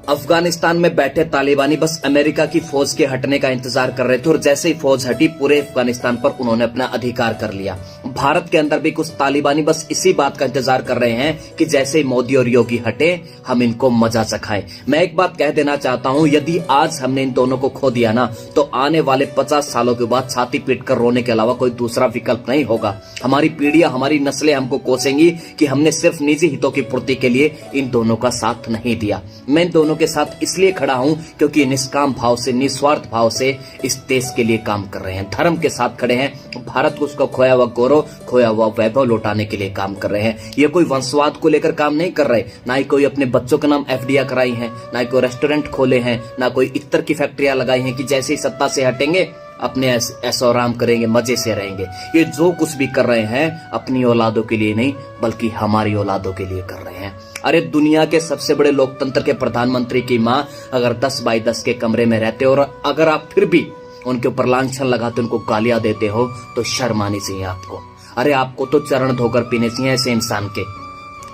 अफगानिस्तान में बैठे तालिबानी बस अमेरिका की फौज के हटने का इंतजार कर रहे थे और जैसे ही फौज हटी पूरे अफगानिस्तान पर उन्होंने अपना अधिकार कर लिया। भारत के अंदर भी कुछ तालिबानी बस इसी बात का इंतजार कर रहे हैं कि जैसे ही मोदी और योगी हटे हम इनको मजा चखाएं। मैं एक बात कह देना चाहता हूं, यदि आज हमने इन दोनों को खो दिया ना तो आने वाले 50 सालों के बाद छाती पीट कर रोने के अलावा कोई दूसरा विकल्प नहीं होगा। हमारी पीढ़ियां, हमारी नस्लें हमको कोसेंगी कि हमने सिर्फ निजी हितों की पूर्ति के लिए इन दोनों का साथ नहीं दिया। मैं इन दोनों के साथ इसलिए खड़ा हूं क्योंकि निष्काम भाव से, निस्वार्थ भाव से इस देश के लिए काम कर रहे हैं, धर्म के साथ खड़े हैं, भारत को उसका खोया हुआ गौरव, खोया हुआ वैभव लौटाने के लिए काम कर रहे हैं। ये कोई वंशवाद को लेकर काम नहीं कर रहे, ना ही कोई अपने बच्चों के नाम एफडीआई कराई है, ना ही कोई रेस्टोरेंट खोले हैं, ना कोई इत्र की फैक्ट्रियां लगाई हैं कि जैसे ही सत्ता से हटेंगे अपने ऐसो आराम करेंगे, मजे से रहेंगे। ये जो कुछ भी कर रहे हैं अपनी औलादों के लिए नहीं बल्कि हमारी औलादों के लिए कर रहे हैं। अरे दुनिया के सबसे बड़े लोकतंत्र के प्रधानमंत्री की मां अगर 10 बाई 10 के कमरे में रहते हो और अगर आप फिर भी उनके ऊपर लांछन लगाते, उनको गालियां देते हो तो शर्म आनी चाहिए आपको। अरे आपको तो चरण धोकर पीने चाहिए ऐसे इंसान के।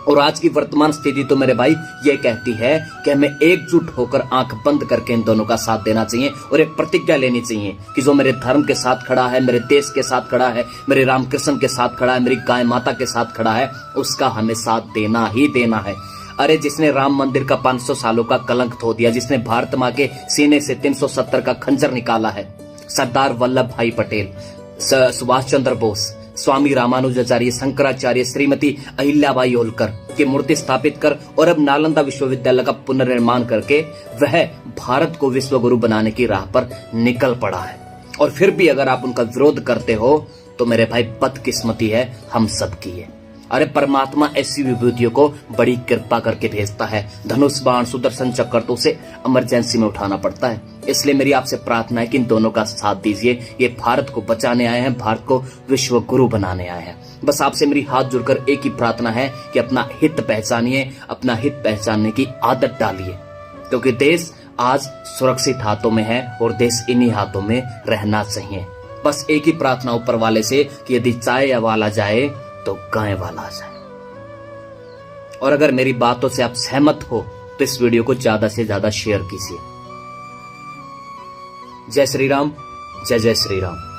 और आज की वर्तमान स्थिति तो मेरे भाई ये कहती है कि हमें एकजुट होकर आंख बंद करके इन दोनों का साथ देना चाहिए और एक प्रतिज्ञा लेनी चाहिए कि जो मेरे धर्म के साथ खड़ा है, मेरे देश के साथ खड़ा है, मेरे रामकृष्ण के साथ खड़ा है, मेरी गाय माता के साथ खड़ा है, उसका हमें साथ देना ही देना है। अरे जिसने राम मंदिर का 500 सालों का कलंक धो दिया, जिसने भारत माँ के सीने से 370 का खंजर निकाला है, सरदार वल्लभ भाई पटेल, सुभाष चंद्र बोस, स्वामी रामानुजाचार्य, शंकराचार्य, श्रीमती अहिल्याबाई होलकर की मूर्ति स्थापित कर और अब नालंदा विश्वविद्यालय का पुनर्निर्माण करके वह भारत को विश्व गुरु बनाने की राह पर निकल पड़ा है। और फिर भी अगर आप उनका विरोध करते हो तो मेरे भाई बदकिस्मती है हम सबकी है। अरे परमात्मा ऐसी विभूतियों को बड़ी कृपा करके भेजता है, धनुष बाण सुदर्शन चक्र तो उसे इमरजेंसी में उठाना पड़ता है। इसलिए मेरी आपसे प्रार्थना है कि इन दोनों का साथ दीजिए। ये भारत को बचाने आए हैं, भारत को विश्व गुरु बनाने आए हैं। बस आपसे मेरी हाथ जुड़कर एक ही प्रार्थना है कि अपना हित पहचानिए, अपना हित पहचानने की आदत डालिए, क्योंकि देश आज सुरक्षित हाथों में है और देश इन्हीं हाथों में रहना चाहिए। बस एक ही प्रार्थना ऊपर वाले से कि यदि चाय वाला जाए तो गाय वाला जाए। और अगर मेरी बातों से आप सहमत हो तो इस वीडियो को ज्यादा से ज्यादा शेयर कीजिए। जय श्री राम, जय जय श्री राम।